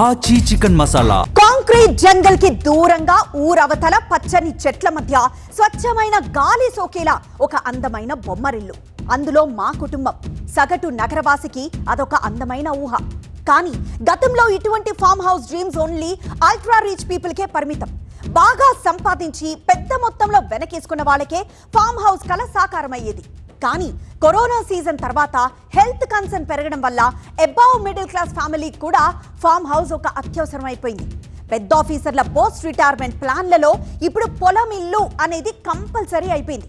ఆచి chicken masala. Concrete jungle కి దూరంగా ఊరవతల పచ్చని చెట్ల మధ్య స్వచ్ఛమైన గాలి సోకేలా ఒక అందమైన బొమ్మరిల్లు. అందులో మా కుటుంబం. సగటు నగరవాసికి అదొక అందమైన ఊహ. కానీ గతంలో ఇటువంటి farm house dreams only ultra rich people కే పరిమితం. బాగా సంపాదించి పెద్ద మొత్తంలో వెనకేసుకున్న వాళ్ళకే ఫామ్ హౌస్ కల సాకారమయ్యేది. కానీ కరోనా సీజన్ తర్వాత హెల్త్ కన్సర్న్ పెరగడం వల్ల అబవ్ మిడిల్ క్లాస్ ఫ్యామిలీకి కూడా ఫామ్ హౌస్ ఒక అత్యవసరం అయిపోయింది. పెద్ద ఆఫీసర్ల పోస్ట్ రిటైర్మెంట్ ప్లాన్లలో ఇప్పుడు పొలం ఇల్లు అనేది కంపల్సరీ అయిపోయింది.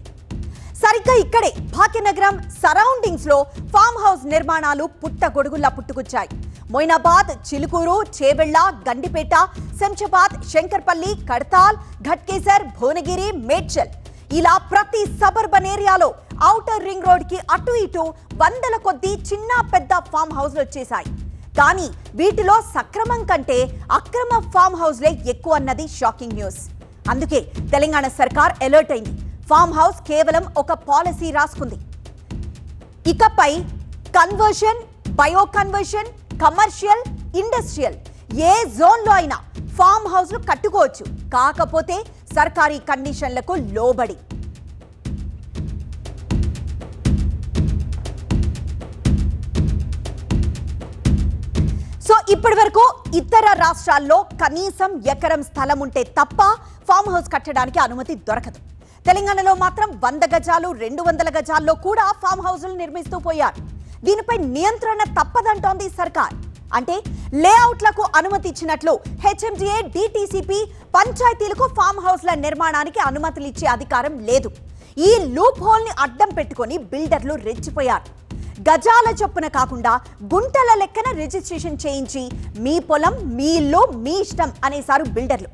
సరిగ్గా ఇక్కడే భాగ్యనగరం సరౌండింగ్స్ లో ఫామ్ హౌస్ నిర్మాణాలు పుట్టగొడుగుల్లా పుట్టుకొచ్చాయి. మొయినాబాద్, చిలుకూరు, చేవెళ్ల, గండిపేట, శంషాబాద్, శంకర్పల్లి, కడతాల్, ఘట్కేసర్, భువనగిరి, మేడ్చల్ ఇలా ప్రతి సబర్బన్ ఏరియాలో ఔటర్ రింగ్ రోడ్ కి అటు ఇటు వందల కొద్దీ చిన్న పెద్ద ఫామ్ హౌస్లు వచ్చేసాయి. కానీ వీటిలో సక్రమం కంటే అక్రమ ఫామ్ హౌస్లే ఎక్కువ అన్నది షాకింగ్ న్యూస్. అందుకే తెలంగాణ సర్కార్ అలర్ట్ అయింది. ఫామ్ హౌస్ కేవలం ఒక పాలసీ రాసుకుంది. ఇకపై conversion, bio conversion, commercial, industrial ఏ జోన్లో అయినా ఫామ్ హౌస్లు కట్టుకోవచ్చు. కాకపోతే సర్కారీ కండిషన్లకు లోబడి. సో ఇప్పటి వరకు ఇతర రాష్ట్రాల్లో కనీసం ఎకరం స్థలం ఉంటే తప్ప ఫామ్ హౌస్ కట్టడానికి అనుమతి దొరకదు. తెలంగాణలో మాత్రం 100 గజాలు, 200 గజాల్లో కూడా ఫామ్ హౌస్లు నిర్మిస్తూ పోయారు. దీనిపై నియంత్రణ తప్పదంటోంది సర్కార్. అంటే లేఅవుట్లకు అనుమతి ఇచ్చినట్లు హెచ్ఎండిఏ, డిటిసిపి, పంచాయతీలకు ఫామ్ హౌస్ల నిర్మాణానికి అనుమతులు ఇచ్చే అధికారం లేదు. ఈ లూప్ హోల్ ని అడ్డం పెట్టుకొని బిల్డర్లు రెచ్చిపోయారు. గజాల చొప్పున కాకుండా గుంటల లెక్కన రిజిస్ట్రేషన్ చేయించి మీ పొలం, మీ ఇల్లు, మీ ఇష్టం అనేసారు బిల్డర్లు.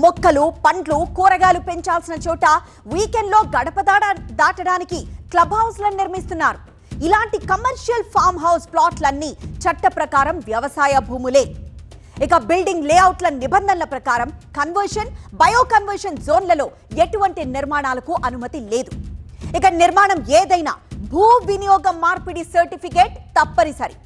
మొక్కలు, పండ్లు, కూరగాయలు పెంచాల్సిన చోట వీకెండ్ లో గడప దాటడానికి క్లబ్ హౌస్లను నిర్మిస్తున్నారు. ఇలాంటి కమర్షియల్ ఫామ్ హౌస్ ప్లాట్లన్నీ చట్ట ప్రకారం వ్యవసాయ భూములే. ఇక బిల్డింగ్ లేఅవుట్ల నిబంధనల ప్రకారం కన్వర్షన్, బయో కన్వర్షన్ జోన్లలో ఎటువంటి నిర్మాణాలకు అనుమతి లేదు. ఇక నిర్మాణం ఏదైనా భూ వినియోగ మార్పిడి సర్టిఫికేట్ తప్పనిసరి.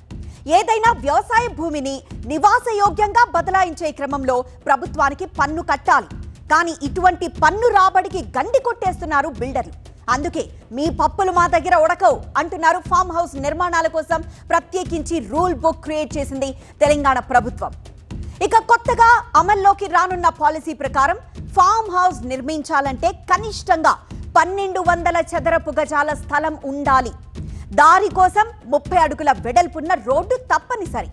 ఏదైనా వ్యవసాయ భూమిని నివాసయోగ్యంగా బదలాయించే క్రమంలో ప్రభుత్వానికి పన్ను కట్టాలి. కానీ ఇటువంటి పన్ను రాబడికి గండి కొట్టేస్తున్నారు బిల్డర్లు. అందుకే మీ పప్పులు మా దగ్గర ఉడకవు అంటున్నారు. ఫామ్ హౌస్ నిర్మాణాల కోసం ప్రత్యేకించి రూల్ బుక్ క్రియేట్ చేసింది తెలంగాణ ప్రభుత్వం. ఇక కొత్తగా అమల్లోకి రానున్న పాలసీ ప్రకారం ఫామ్ హౌస్ నిర్మించాలంటే కనిష్టంగా 1200 చదరపు గజాల స్థలం ఉండాలి. దారి కోసం 30 అడుగుల వెడల్పున్న రోడ్డు తప్పనిసరి.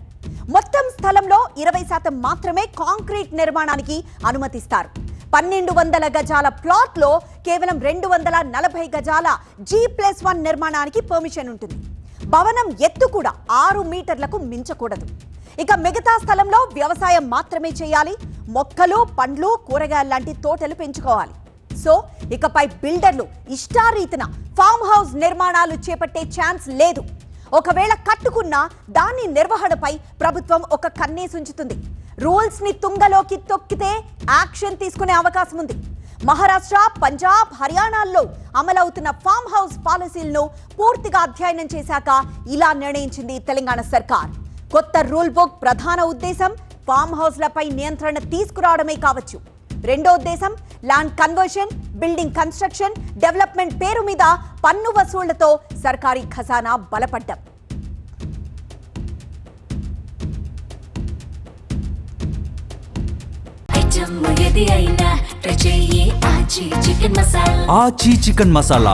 మొత్తం స్థలంలో 20% మాత్రమే కాంక్రీట్ నిర్మాణానికి అనుమతిస్తారు. 1200 గజాల ప్లాట్ లో కేవలం 240 గజాల G+1 నిర్మాణానికి పర్మిషన్ ఉంటుంది. భవనం ఎత్తు కూడా 6 మీటర్లకు మించకూడదు. ఇక మిగతా స్థలంలో వ్యవసాయం మాత్రమే చేయాలి. మొక్కలు, పండ్లు, కూరగాయలు లాంటి తోటలు పెంచుకోవాలి. సో ఇకపై బిల్డర్లు ఇష్టారీతిన ఫామ్ హౌస్ నిర్మాణాలు చేపట్టే ఛాన్స్ లేదు. ఒకవేళ కట్టుకున్నా దాని నిర్వహణపై ప్రభుత్వం ఒక కన్నేసి ఉంచుతుంది. రూల్స్ ని తుంగలోకి తొక్కితే యాక్షన్ తీసుకునే అవకాశం ఉంది. మహారాష్ట్ర, పంజాబ్, హర్యానాల్లో అమలవుతున్న ఫామ్ హౌస్ పాలసీలను పూర్తిగా అధ్యయనం చేశాక ఇలా నిర్ణయించింది తెలంగాణ సర్కార్. కొత్త రూల్ బుక్ ప్రధాన ఉద్దేశం ఫామ్ హౌస్లపై నియంత్రణ తీసుకురావడమే కావచ్చు. రెండో ఉద్దేశం land conversion, building construction, development పేరు మీద పన్ను వసూళ్లతో సర్కారీ ఖజానా బలపడ్డం. ఆచి చికెన్ మసాలా.